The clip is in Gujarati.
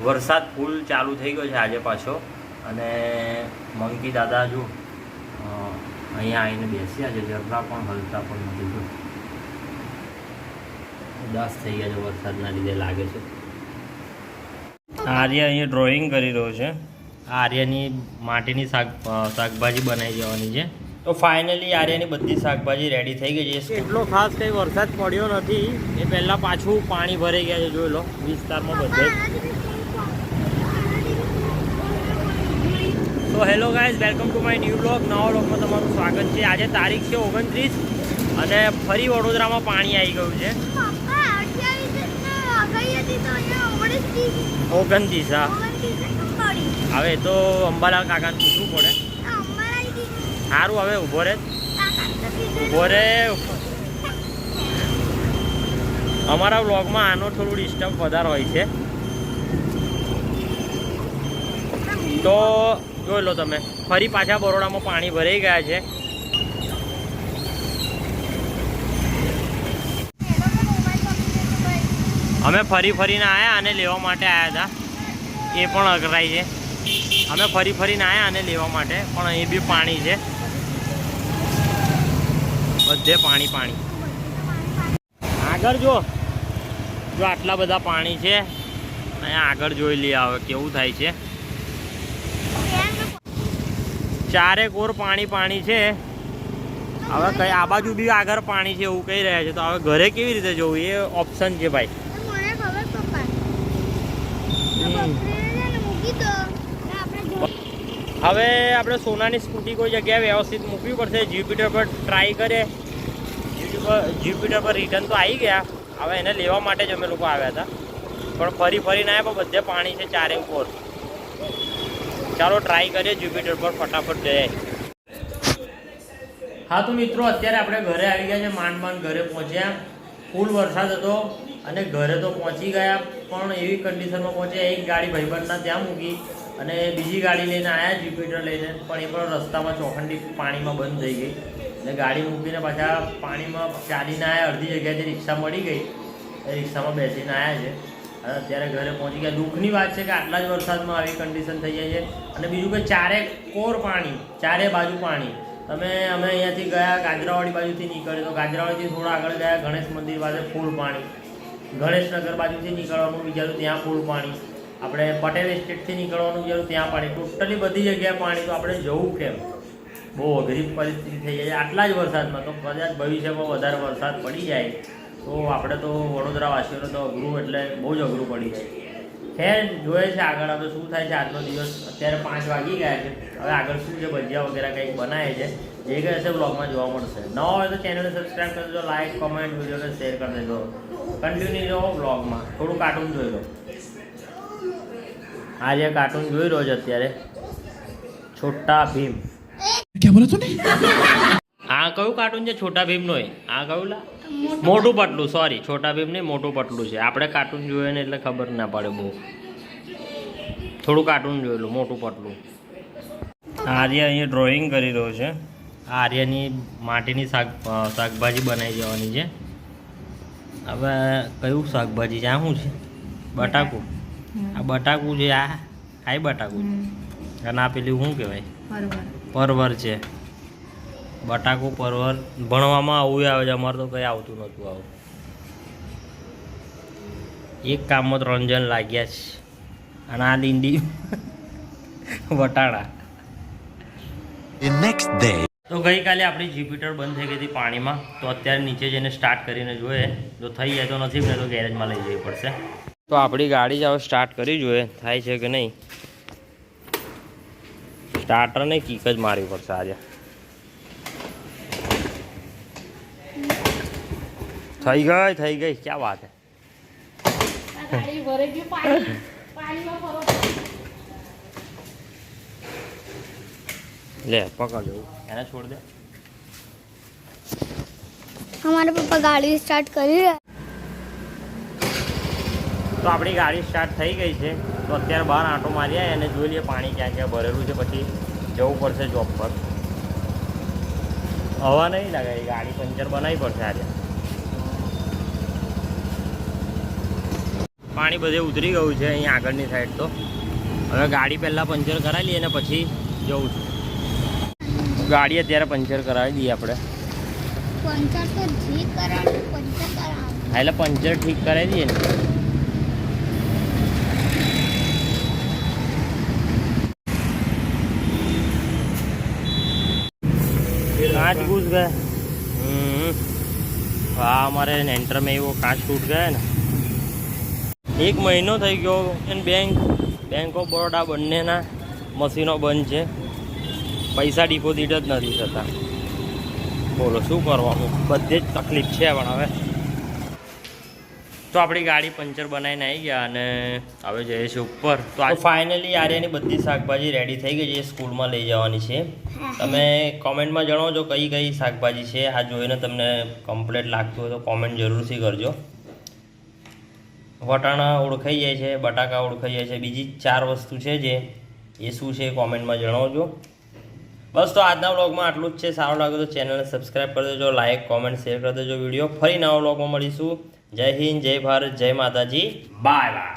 વરસાદ ફૂલ ચાલુ થઈ ગયો છે આજે પાછો. અને મંકી દાદા જો અહીંયા આવીને બેસ્યા છે, જરા પણ હલતા પણ નથી. જો ઉદાસ થઈ ગયા છે વરસાદના લીધે લાગે છે. આર્ય અહીંયા ડ્રોઈંગ કરી રહ્યો છે. આર્યની માટીની શાકભાજી બનાવી જવાની છે. તો ફાઇનલી આર્યની બધી શાકભાજી રેડી થઈ ગઈ છે. એટલો ખાસ કંઈ વરસાદ પડ્યો નથી. એ પહેલાં પાછું પાણી ભરાઈ ગયા છે, જોઈ લો વિસ્તારમાં બધે. તો hello guys, welcome to my new blog. નવા બ્લોગમાં તમારું સ્વાગત છે. આજે તારીખ છે 29 અને ફરી વડોદરામાં પાણી આવી ગયું છે. 29. હા, હવે તો અંબાલાલ કાકાને પૂછવું પડે. સારું, હવે ઊભો રે. અમારા બ્લોગમાં આનો થોડું ડિસ્ટર્બ વધારે હોય છે. તો જોઈ લો તમે, ફરી પાછા બરોડામાં પાણી ભરાઈ ગયા છે. અમે ફરીને આવ્યા અને લેવા માટે આવ્યા હતા. એ પણ અઘરાઈ છે. અમે ફરીને આવ્યા અને લેવા માટે, પણ અહીં બી પાણી છે, બધે પાણી. આગળ જો આટલા બધા પાણી છે. અહીંયા આગળ જોઈ લઈએ હવે કેવું થાય છે. ચારે કોર પાણી છે. હવે કઈ આ બાજુ બી આગળ પાણી છે એવું કહી રહ્યા છે. તો હવે ઘરે કેવી રીતે જવું એ ઓપ્શન છે ભાઈ. હવે આપણે સોનાની સ્કૂટી કોઈ જગ્યાએ વ્યવસ્થિત મૂકવી પડશે. જ્યુપિટર પર ટ્રાય કરીએ. જ્યુપિટર પર રિટર્ન તો આવી ગયા. હવે એને લેવા માટે જ અમે લોકો આવ્યા હતા, પણ ફરીને આવ્યા. પણ બધે પાણી છે ચારે કોર. ચાલો ટ્રાય કરીએ જ્યુપિટર પર ફટાફટ જઈએ. હા તો મિત્રો, અત્યારે આપણે ઘરે આવી ગયા છે. માંડ ઘરે પહોંચ્યા. ફૂલ વરસાદ હતો અને ઘરે તો પહોંચી ગયા, પણ એવી કન્ડિશનમાં પહોંચ્યા. એક ગાડી ભાઈબંધના ત્યાં મૂકી અને બીજી ગાડી લઈને આવ્યા જ્યુપિટર લઈને, પણ એ પણ રસ્તામાં ચોખંડી પાણીમાં બંધ થઈ ગઈ. અને ગાડી મૂકીને પાછા પાણીમાં ચાલીને આવ્યા. અડધી જગ્યાએથી રિક્ષા મળી ગઈ, એ રિક્ષામાં બેસીને આવ્યા છે. અને અત્યારે ઘરે પહોંચી ગયા. દુઃખની વાત છે કે આટલા જ વરસાદમાં આવી કન્ડિશન થઈ જાય છે. અને બીજું કે ચારે કોર પાણી, ચારે બાજુ પાણી. અમે અહીંયાથી ગયા ગાજરાવાડી બાજુથી નીકળે તો ગાજરાવાડીથી થોડા આગળ ગયા ગણેશ મંદિર પાસે ફૂલ પાણી. ગણેશનગર બાજુથી નીકળવાનું વિચાર્યું, ત્યાં ફૂલ પાણી. આપણે પટેલ એસ્ટેટથી નીકળવાનું વિચાર્યું, ત્યાં પાણી. ટોટલી બધી જગ્યાએ પાણી. તો આપણે જવું કેમ? બહુ અઘરી પરિસ્થિતિ થઈ જાય આટલા જ વરસાદમાં. તો કદાચ ભવિષ્યમાં વધારે વરસાદ પડી જાય તો આપણે તો વડોદરાવાસીઓને તો અઘરું, એટલે બહુ જ અઘરું પડી જાય. ખેર જોઈએ છે આગળ આપણે શું થાય છે. આજનો દિવસ અત્યારે 5 વાગી ગયા છે. હવે આગળ શું છે, ભજીયા વગેરે કંઈક બનાવે છે, જે કંઈ હશે બ્લોગમાં જોવા મળશે. નવા હોય તો ચેનલને સબસ્ક્રાઈબ કરી દેજો, લાઇક કોમેન્ટ વિડીયોને શેર કરી દેજો. કન્ટિન્યુ રહો બ્લોગમાં. થોડું કાર્ટૂન જોઈ લો. આજે કાર્ટૂન જોઈ રહ્યો છે અત્યારે, છોટા ભીમ. ક્યાં બોલા તું? આ કયું કાર્ટૂન છે? છોટા ભીમ નો. આ કયું લા? મોટું પતલું. સોરી, છોટા ભીમ નહીં, મોટું પતલું છે. આપણે કાર્ટૂન જોઈએ ને એટલે ખબર ના પડે બહુ. થોડું કાર્ટૂન જોઈ લો, મોટું પતલું. આર્ય અહીંયા ડ્રોઈંગ કરી રહ્યો છે. આર્યની માટીની શાકભાજી બનાવી જવાની છે. હવે કયું શાકભાજી છે? આ શું છે? બટાકું. આ બટાકું છે. આ બટાકું છે. અને આ પેલું શું કહેવાય? પરવર છે. બટાકું, પરવર. ભણવામાં આવું આવે છે. અમારે તો કંઈ આવતું નહોતું આવું. એક કામમાં 3 જણ લાગ્યા છે. અને આ લીંડી વટાણા. તો ગઈકાલે આપણી જ્યુપિટર બંધ થઈ ગઈ હતી પાણીમાં. તો અત્યારે નીચે જઈને સ્ટાર્ટ કરીને જોઈએ. જો થઈ જાય તો નથી, ને તો ગેરેજમાં લઈ જવી પડશે. તો આપણી ગાડી જ હવે સ્ટાર્ટ કરી જોઈએ, થાય છે કે નહીં. સ્ટાર્ટરને કિક જ મારવી પડશે આજે. થઈ ગઈ. ક્યાં વાત હે. લે પકડ, એને છોડ દે. हमारे पापा गाड़ी स्टार्ट કરી રહ્યા. તો આપણી ગાડી સ્ટાર્ટ થઈ ગઈ છે. તો અત્યારે બહાર આંટો મારી આવ્યા અને જોઈ લઈએ પાણી ક્યાં ક્યાં ભરેલું છે. પછી જવું પડશે જોબ પર. હવા નહીં લાગે, ગાડી પંચર બનાવવી પડશે આજે. પાણી બધે ઉતરી ગયું છે અહીંયા આગળની સાઈડ તો. હવે ગાડી પહેલાં પંચર કરાવી લઈએ અને પછી જવું છું. ગાડી અત્યારે પંચર કરાવી દઈએ આપણે. પંચર તો જી કરાવવાનું પંચર કરાવવાનું. હા એટલે પંચર ઠીક કરાવી દઈએ ને. कांच घुस गए. हाँ हमारे नेंटर में वो कांच टूट गया ना. 1 महीनो થઈ ગયો અને બેંક ઓફ બરોડા બંનેના મશીનો બંધ છે. પૈસા ડિપોઝિટ જ નથી થતા. બોલો શું કરવાનું, બધે જ તકલીફ છે. પણ હવે તો આપણી ગાડી પંચર બનાવીને આવી ગયા અને હવે જઈએ છીએ ઉપર. તો આ ફાઇનલી આર્યની બધી શાકભાજી રેડી થઈ ગઈ છે, સ્કૂલમાં લઈ જવાની છે. તમે કોમેન્ટમાં જણાવજો કઈ કઈ શાકભાજી છે. આ જોઈને તમને કમ્પ્લીટ લાગતું હોય તો કોમેન્ટ જરૂરથી કરજો. વટાણા ઓળખાઈ જાય છે, બટાકા ઓળખાઈ જાય છે, બીજી 4 વસ્તુ છે જે એ શું છે કોમેન્ટમાં જણાવજો. બસ તો આજના વ્લોગમાં આટલું જ છે. સારું લાગે તો ચેનલને સબસ્ક્રાઈબ કરી દેજો, લાઇક કોમેન્ટ શેર કરી દેજો વિડીયો. ફરી નવા વ્લોગમાં મળીશું. જય હિન્દ, જય ભારત, જય માતાજી, બાય બાય.